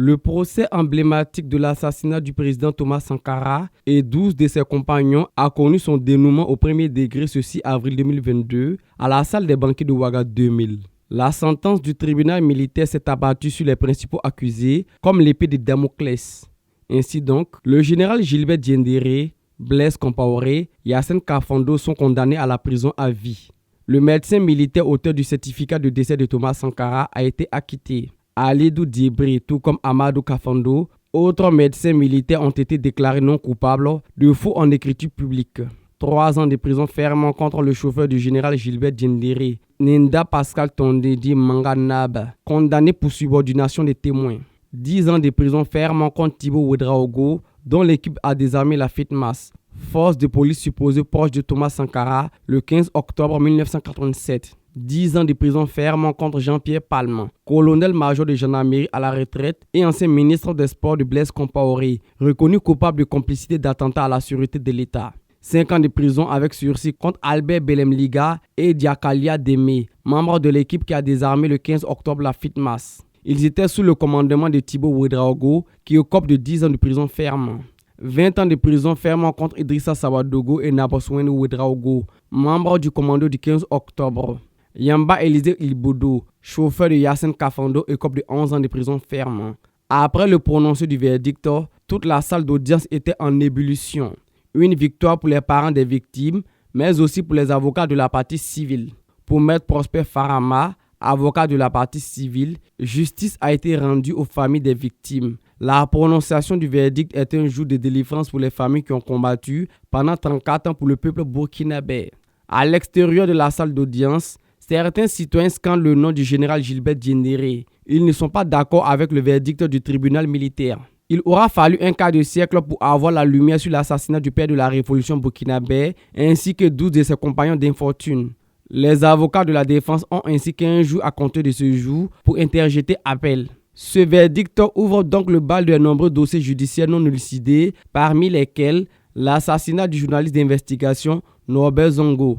Le procès emblématique de l'assassinat du président Thomas Sankara et 12 de ses compagnons a connu son dénouement au premier degré ce 6 avril 2022 à la salle des banquets de Ouaga 2000. La sentence du tribunal militaire s'est abattue sur les principaux accusés comme l'épée de Damoclès. Ainsi donc, le général Gilbert Diendéré, Blaise Compaoré et Hassen Kafando sont condamnés à la prison à vie. Le médecin militaire auteur du certificat de décès de Thomas Sankara a été acquitté. Alidou Diébré, tout comme Amadou Kafando, autres médecins militaires ont été déclarés non coupables de faux en écriture publique. 3 ans de prison ferme contre le chauffeur du général Gilbert Diendéré, Ninda Pascal Tondedi Manganab, condamné pour subordination des témoins. 10 ans de prison ferme contre Thibaut Ouedraogo, dont l'équipe a désarmé la FITMAS, force de police supposée proche de Thomas Sankara, le 15 octobre 1987. 10 ans de prison ferme contre Jean-Pierre Palma, colonel-major de gendarmerie à la retraite et ancien ministre des Sports de Blaise Compaoré, reconnu coupable de complicité d'attentat à la sûreté de l'État. 5 ans de prison avec sursis contre Albert Belemliga et Diakalia Démé, membres de l'équipe qui a désarmé le 15 octobre la FITMAS. Ils étaient sous le commandement de Thibaut Ouedraogo qui occupe de 10 ans de prison ferme. 20 ans de prison ferme contre Idrissa Sawadogo et Naboswene Ouedraogo, membres du commando du 15 octobre. Yamba Élisée Ilbodo, chauffeur de Hassen Kafando, écope de 11 ans de prison ferme. Après le prononcé du verdict, toute la salle d'audience était en ébullition. Une victoire pour les parents des victimes, mais aussi pour les avocats de la partie civile. Pour Maître Prosper Farama, avocat de la partie civile, justice a été rendue aux familles des victimes. La prononciation du verdict est un jour de délivrance pour les familles qui ont combattu pendant 34 ans pour le peuple burkinabé. À l'extérieur de la salle d'audience, certains citoyens scandent le nom du général Gilbert Diendéré. Ils ne sont pas d'accord avec le verdict du tribunal militaire. Il aura fallu un quart de siècle pour avoir la lumière sur l'assassinat du père de la révolution burkinabé ainsi que 12 de ses compagnons d'infortune. Les avocats de la défense ont ainsi qu'un jour à compter de ce jour pour interjeter appel. Ce verdict ouvre donc le bal de nombreux dossiers judiciaires non élucidés, parmi lesquels l'assassinat du journaliste d'investigation Norbert Zongo.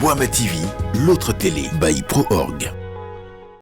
Boama TV, l'autre télé by Pro Org.